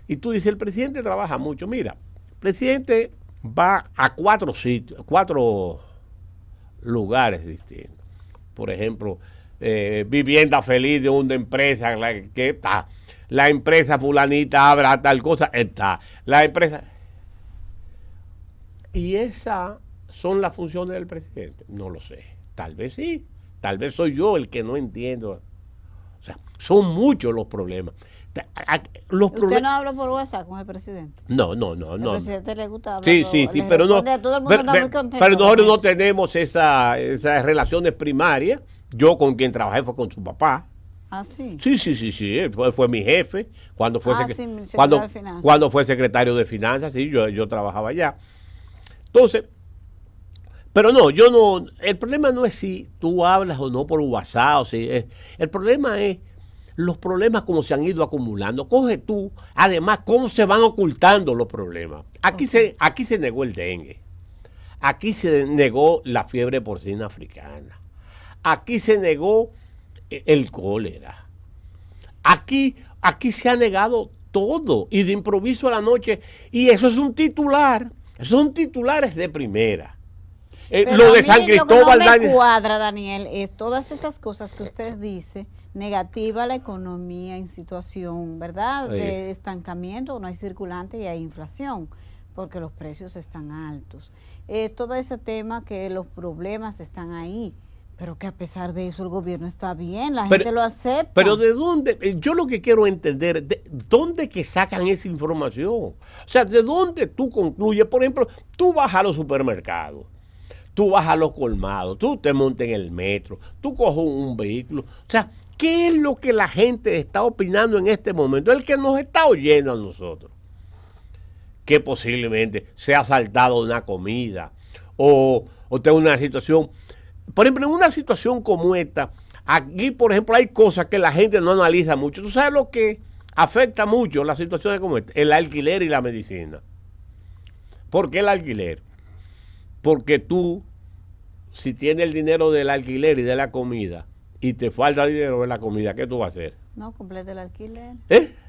Y tú dices, el presidente trabaja mucho. Mira, el presidente va a 4 sitios, 4 lugares distintos. Por ejemplo, vivienda feliz de una empresa que está. La empresa fulanita habrá tal cosa, está. La empresa... ¿Y esas son las funciones del presidente? No lo sé. Tal vez sí. Tal vez soy yo el que no entiendo. O sea, son muchos los problemas. ¿Usted no habla por WhatsApp con el presidente? No. ¿El presidente le gusta hablar? Sí, pero no. Pero nosotros no tenemos esas relaciones primarias. Yo con quien trabajé fue con su papá. ¿Ah, sí? Sí. Él fue mi jefe cuando fue, cuando fue secretario de Finanzas. Sí, yo trabajaba allá. Entonces, pero no, yo no. El problema no es si tú hablas o no por WhatsApp. El problema es los problemas como se han ido acumulando. Coge tú, además, cómo se van ocultando los problemas. Aquí se negó el dengue. Aquí se negó la fiebre porcina africana. Aquí se negó el cólera. Aquí se ha negado todo. Y de improviso a la noche. Y eso es un titular. Esos son titulares de primera. Lo de San Cristóbal. Lo que no me cuadra, Daniel, es todas esas cosas que usted dice, negativa la economía en situación, ¿verdad? De estancamiento, no hay circulante y hay inflación, porque los precios están altos. Todo ese tema que los problemas están ahí, pero que a pesar de eso el gobierno está bien, la gente lo acepta. Pero ¿de dónde? Yo lo que quiero entender, ¿de dónde que sacan esa información? O sea, ¿de dónde tú concluyes? Por ejemplo, tú vas a los supermercados, tú vas a los colmados, tú te montas en el metro, tú coges un vehículo. O sea, ¿qué es lo que la gente está opinando en este momento? El que nos está oyendo a nosotros. Que posiblemente se ha saltado una comida o tenga una situación. Por ejemplo, en una situación como esta, aquí, por ejemplo, hay cosas que la gente no analiza mucho. ¿Tú sabes lo que afecta mucho las situaciones como esta? El alquiler y la medicina. ¿Por qué el alquiler? Porque tú, si tienes el dinero del alquiler y de la comida y te falta dinero de la comida, ¿qué tú vas a hacer? No, completa el alquiler.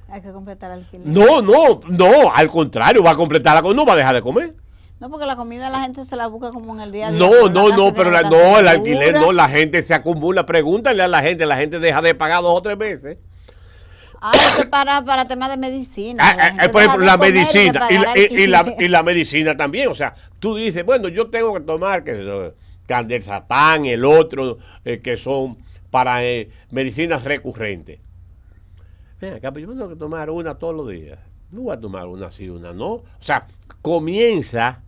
Hay que completar el alquiler. No, al contrario, va a completar la comida, no va a dejar de comer. No, porque la comida la gente se la busca como en el día a día. No, el alquiler no, la gente se acumula. Pregúntale a la gente deja de pagar 2 o 3 veces. Eso es para temas de medicina. Por ejemplo, la medicina y la medicina también. O sea, tú dices, bueno, yo tengo que tomar Candelsatán, el otro, que son para medicinas recurrentes. Ven acá, pero yo tengo que tomar una todos los días. No voy a tomar una sí, una no. O sea, comienza.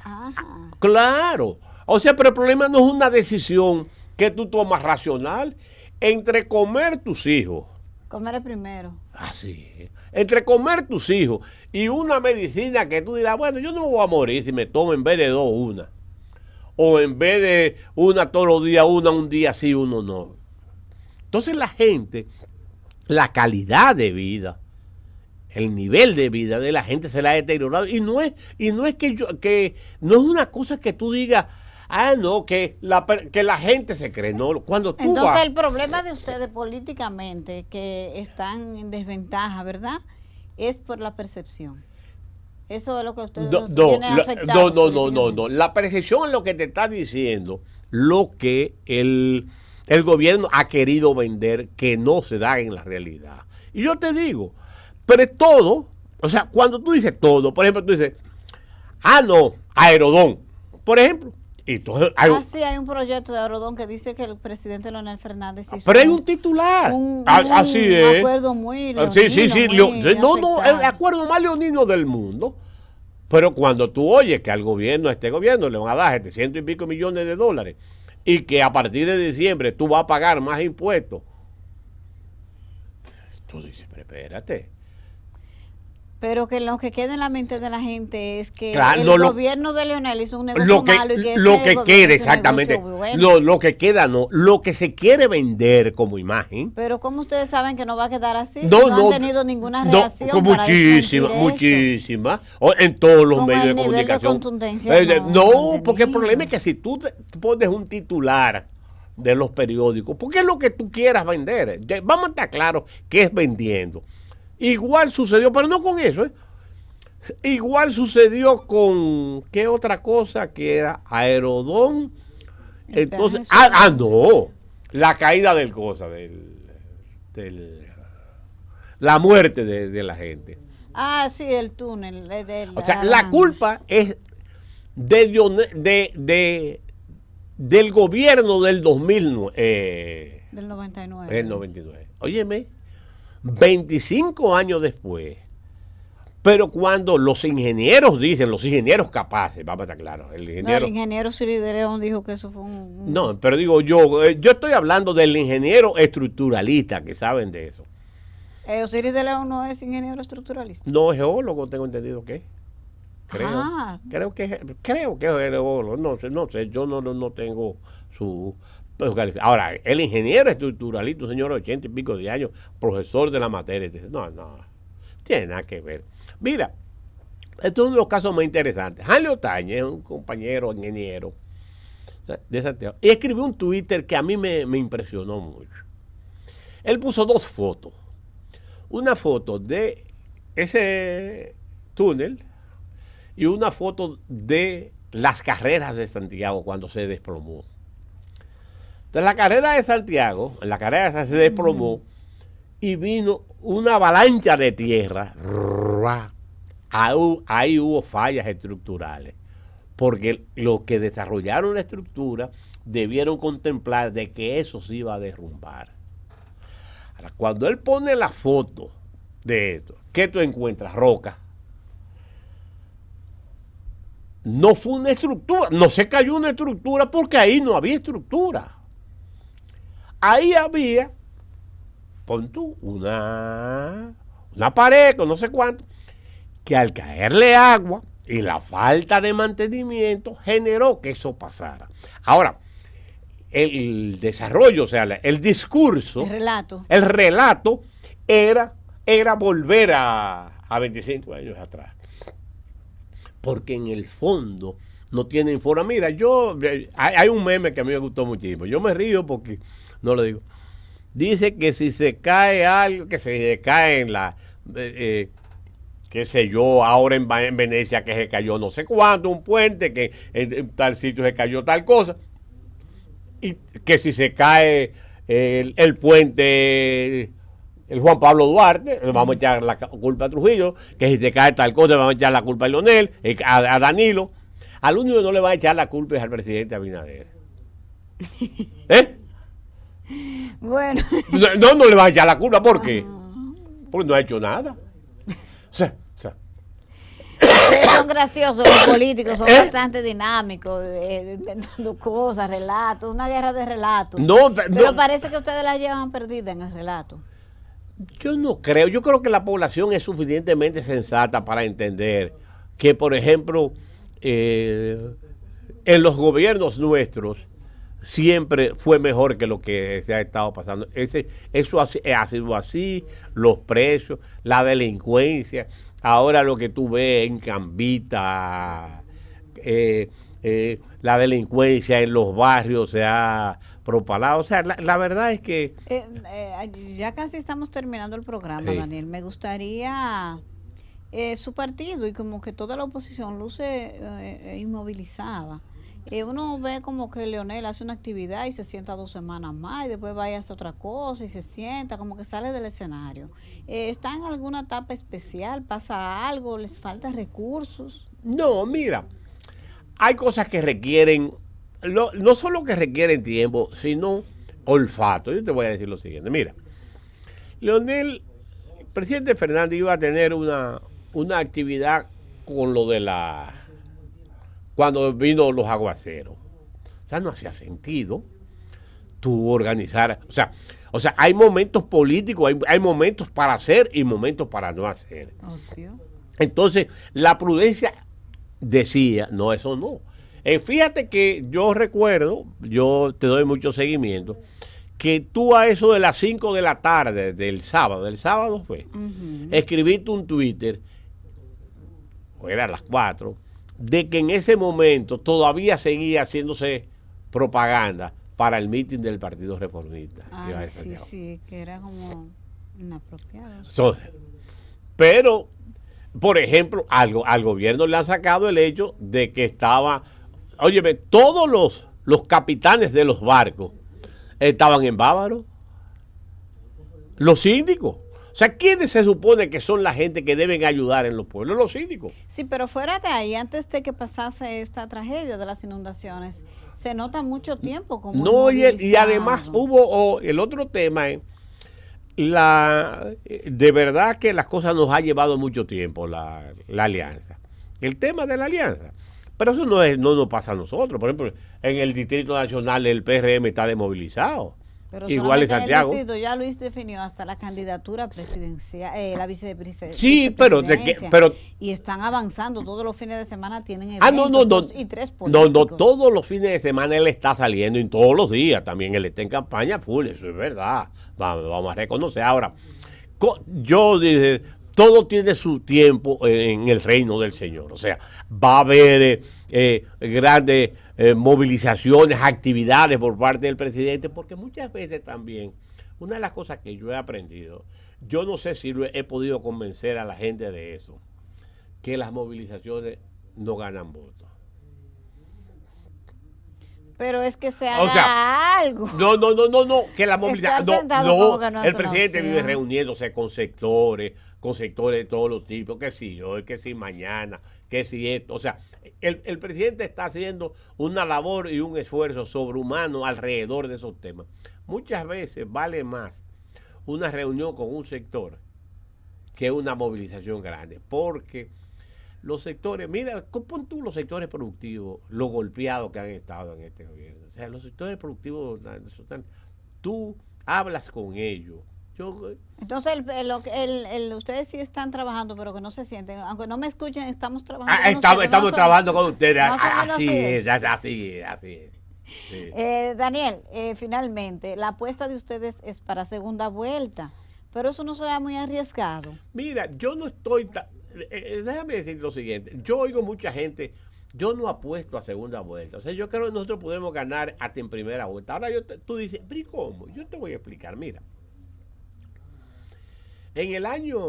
Ajá. Claro. O sea, pero el problema no es una decisión que tú tomas racional. Entre comer tus hijos. Comer es primero. Así. Entre comer tus hijos y una medicina que tú dirás, bueno, yo no me voy a morir si me tomo en vez de 2 una. O en vez de una todos los días, un día sí, uno no. Entonces la gente, la calidad de vida, el nivel de vida de la gente se la ha deteriorado. Y no es que no es una cosa que tú digas, no, que la gente se cree. No, cuando tú entonces el problema de ustedes políticamente, que están en desventaja, ¿verdad? Es por la percepción. Eso es lo que ustedes tienen afectado. No. La percepción es lo que te está diciendo, lo que el gobierno ha querido vender, que no se da en la realidad. Y yo te digo, pero es todo. O sea, cuando tú dices todo, por ejemplo, tú dices, no, Aerodón. Por ejemplo, Entonces, sí, hay un proyecto de Aerodón que dice que el presidente Leonel Fernández hizo pero hay un titular. Así es. Un acuerdo muy leonino, Sí. muy No, el acuerdo más leonino del mundo. Pero cuando tú oyes que al gobierno, a este gobierno, le van a dar 700 y pico millones de dólares y que a partir de diciembre tú vas a pagar más impuestos, tú dices, pero espérate. Pero que lo que queda en la mente de la gente es que Claro, el gobierno de Leonel hizo un negocio malo y que lo que quede, hizo un exactamente. negocio bueno. Lo que queda no. Lo que se quiere vender como imagen. Pero ¿cómo ustedes saben que no va a quedar así? No, Si no han tenido ninguna reacción. No, muchísima. En todos los medios de comunicación. No, porque el problema es que si tú pones un titular de los periódicos, porque es lo que tú quieras vender. Vamos a estar claros que es vendiendo. Igual sucedió, pero no con eso, ¿eh? Igual sucedió con, ¿qué otra cosa? Que era Aerodón. Entonces, no, la caída del cosa, la muerte de la gente. Sí, el túnel. O sea, la culpa es del gobierno del 2009. Del 99. Del 99. Óyeme. 25 años después, pero cuando los ingenieros dicen, los ingenieros capaces, vamos a estar claros, el ingeniero Siri de León dijo que eso fue No, pero digo yo estoy hablando del ingeniero estructuralista que saben de eso. Osiris de León no es ingeniero estructuralista. No, es geólogo, tengo entendido que es. Creo que es geólogo, no sé, yo no tengo su... Ahora, el ingeniero estructuralista, un señor de 80 y pico de años, profesor de la materia, dice, no, tiene nada que ver. Mira, esto es uno de los casos más interesantes. Janio Otañez es un compañero ingeniero de Santiago, y escribió un Twitter que a mí me impresionó mucho. Él puso dos fotos. Una foto de ese túnel y una foto de las carreras de Santiago cuando se desplomó. Entonces, la carrera de Santiago, en la carrera se desplomó y vino una avalancha de tierra. Ahí hubo fallas estructurales, porque los que desarrollaron la estructura debieron contemplar de que eso se iba a derrumbar. Ahora, cuando él pone la foto de esto, ¿qué tú encuentras? Roca. No fue una estructura, no se cayó una estructura porque ahí no había estructura. Ahí había, pon tú, una pared con no sé cuánto, que al caerle agua y la falta de mantenimiento generó que eso pasara. Ahora, el desarrollo, o sea, el discurso, el relato era volver a 25 años atrás. Porque en el fondo no tienen forma. Mira, hay un meme que a mí me gustó muchísimo. Yo me río porque no lo digo. Dice que si se cae algo, que se cae en la, qué sé yo, ahora en Venecia que se cayó no sé cuánto, un puente, que en tal sitio se cayó tal cosa. Y que si se cae el puente, el Juan Pablo Duarte, le vamos a echar la culpa a Trujillo, que si se cae tal cosa, le vamos a echar la culpa a Leonel, a Danilo. Al único que no le va a echar la culpa es al presidente Abinader. Bueno. No le va a echar la culpa, ¿por qué? Porque no ha hecho nada. Ustedes son graciosos, los políticos son bastante dinámicos, inventando cosas, relatos, una guerra de relatos. Pero parece que ustedes la llevan perdida en el relato. Yo no creo, yo creo que la población es suficientemente sensata para entender que, por ejemplo, en los gobiernos nuestros siempre fue mejor que lo que se ha estado pasando. Eso ha sido así, los precios, la delincuencia, ahora lo que tú ves en Cambita, la delincuencia en los barrios se ha propalado. O sea, la verdad es que... ya casi estamos terminando el programa, sí. Daniel. Me gustaría su partido y como que toda la oposición luce inmovilizada. Uno ve como que Leonel hace una actividad y se sienta 2 semanas más y después vaya a hacer otra cosa y se sienta, como que sale del escenario. ¿Está en alguna etapa especial? ¿Pasa algo? ¿Les falta recursos? No, mira, hay cosas que requieren no solo que requieren tiempo, sino olfato. Yo te voy a decir lo siguiente. Mira, Leonel, el presidente Fernández iba a tener una actividad con lo de cuando vino los aguaceros. O sea, no hacía sentido tú organizar. O sea, hay momentos políticos, hay momentos para hacer y momentos para no hacer. Obvio. Entonces, la prudencia decía, no, eso no. Fíjate que yo recuerdo, yo te doy mucho seguimiento, que tú a eso de las 5 de la tarde del sábado fue, escribiste un Twitter, o era a las 4, de que en ese momento todavía seguía haciéndose propaganda para el mitin del Partido Reformista. Sí, que era como inapropiado. Pero, por ejemplo, al gobierno le han sacado el hecho de que estaba, óyeme, todos los capitanes de los barcos estaban en Bávaro. Los síndicos. O sea, ¿quiénes se supone que son la gente que deben ayudar en los pueblos? Los síndicos. Sí, pero fuera de ahí, antes de que pasase esta tragedia de las inundaciones, se nota mucho tiempo como no, y además hubo el otro tema es de verdad que las cosas nos ha llevado mucho tiempo la alianza. El tema de la alianza. Pero eso no nos pasa a nosotros. Por ejemplo, en el Distrito Nacional el PRM está desmovilizado. Pero igual en Santiago. En el distrito ya Luis definió hasta la candidatura presidencial, la vicepresidencia. Sí, pero y están avanzando. Todos los fines de semana tienen eventos, 2 y 3 políticos. No, todos los fines de semana él está saliendo y todos los días también él está en campaña full, eso es verdad. Vamos a reconocer. Ahora, yo dije, todo tiene su tiempo en el reino del Señor. O sea, va a haber grandes movilizaciones, actividades por parte del presidente, porque muchas veces también, una de las cosas que yo he aprendido, yo no sé si he podido convencer a la gente de eso, que las movilizaciones no ganan votos. Pero es que se haga algo. No, que la movilización. No, el presidente vive reuniéndose con sectores de todos los tipos, que si hoy, que si mañana, que si esto. O sea, el presidente está haciendo una labor y un esfuerzo sobrehumano alrededor de esos temas. Muchas veces vale más una reunión con un sector que una movilización grande, porque los sectores, mira, pon tú los sectores productivos, los golpeados que han estado en este gobierno. O sea, los sectores productivos, tú hablas con ellos. Entonces, ustedes sí están trabajando, pero que no se sienten, aunque no me escuchen, estamos trabajando con estamos trabajando con ustedes. Así es. Sí. Daniel, finalmente, la apuesta de ustedes es para segunda vuelta, pero eso no será muy arriesgado. Mira, yo no estoy... déjame decir lo siguiente. Yo oigo mucha gente, yo no apuesto a segunda vuelta. O sea, yo creo que nosotros podemos ganar hasta en primera vuelta. Ahora tú dices, ¿pero y cómo? Yo te voy a explicar. Mira, en el año,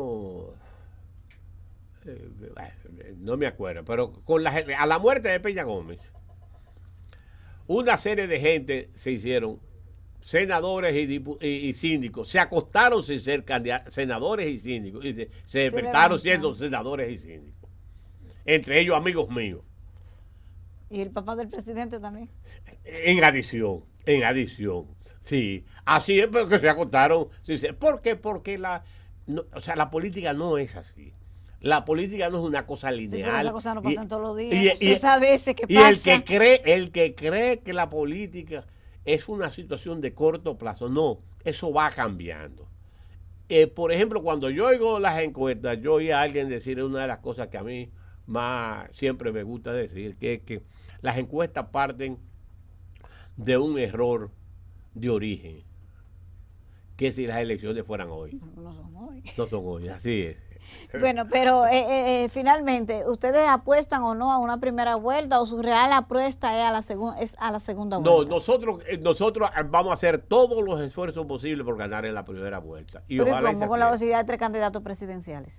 no me acuerdo, pero a la muerte de Peña Gómez, una serie de gente se hicieron senadores y síndicos, se acostaron sin ser senadores y síndicos, y se despertaron siendo senadores y síndicos, entre ellos amigos míos. ¿Y el papá del presidente también? En adición, sí, así es, pero que se acostaron. ¿Por qué? Porque la política no es así. La política no es una cosa lineal. Sí, pero esas cosas no pasan todos los días. A veces que pasa. Y el que cree que la política es una situación de corto plazo, no, eso va cambiando. Por ejemplo, cuando yo oigo las encuestas, yo oí a alguien decir una de las cosas que a mí más siempre me gusta decir, que es que las encuestas parten de un error de origen, que si las elecciones fueran hoy. No son hoy. No son hoy, así es. Bueno, pero finalmente, ¿ustedes apuestan o no a una primera vuelta o su real apuesta es a la segunda vuelta? No, nosotros vamos a hacer todos los esfuerzos posibles por ganar en la primera vuelta. Y pero ojalá ¿cómo con la posibilidad de 3 candidatos presidenciales?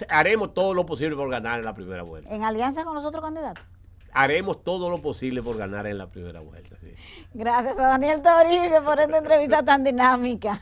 Haremos todo lo posible por ganar en la primera vuelta. ¿En alianza con los otros candidatos? Haremos todo lo posible por ganar en la primera vuelta, sí. Gracias a Daniel Toribio por esta entrevista tan dinámica.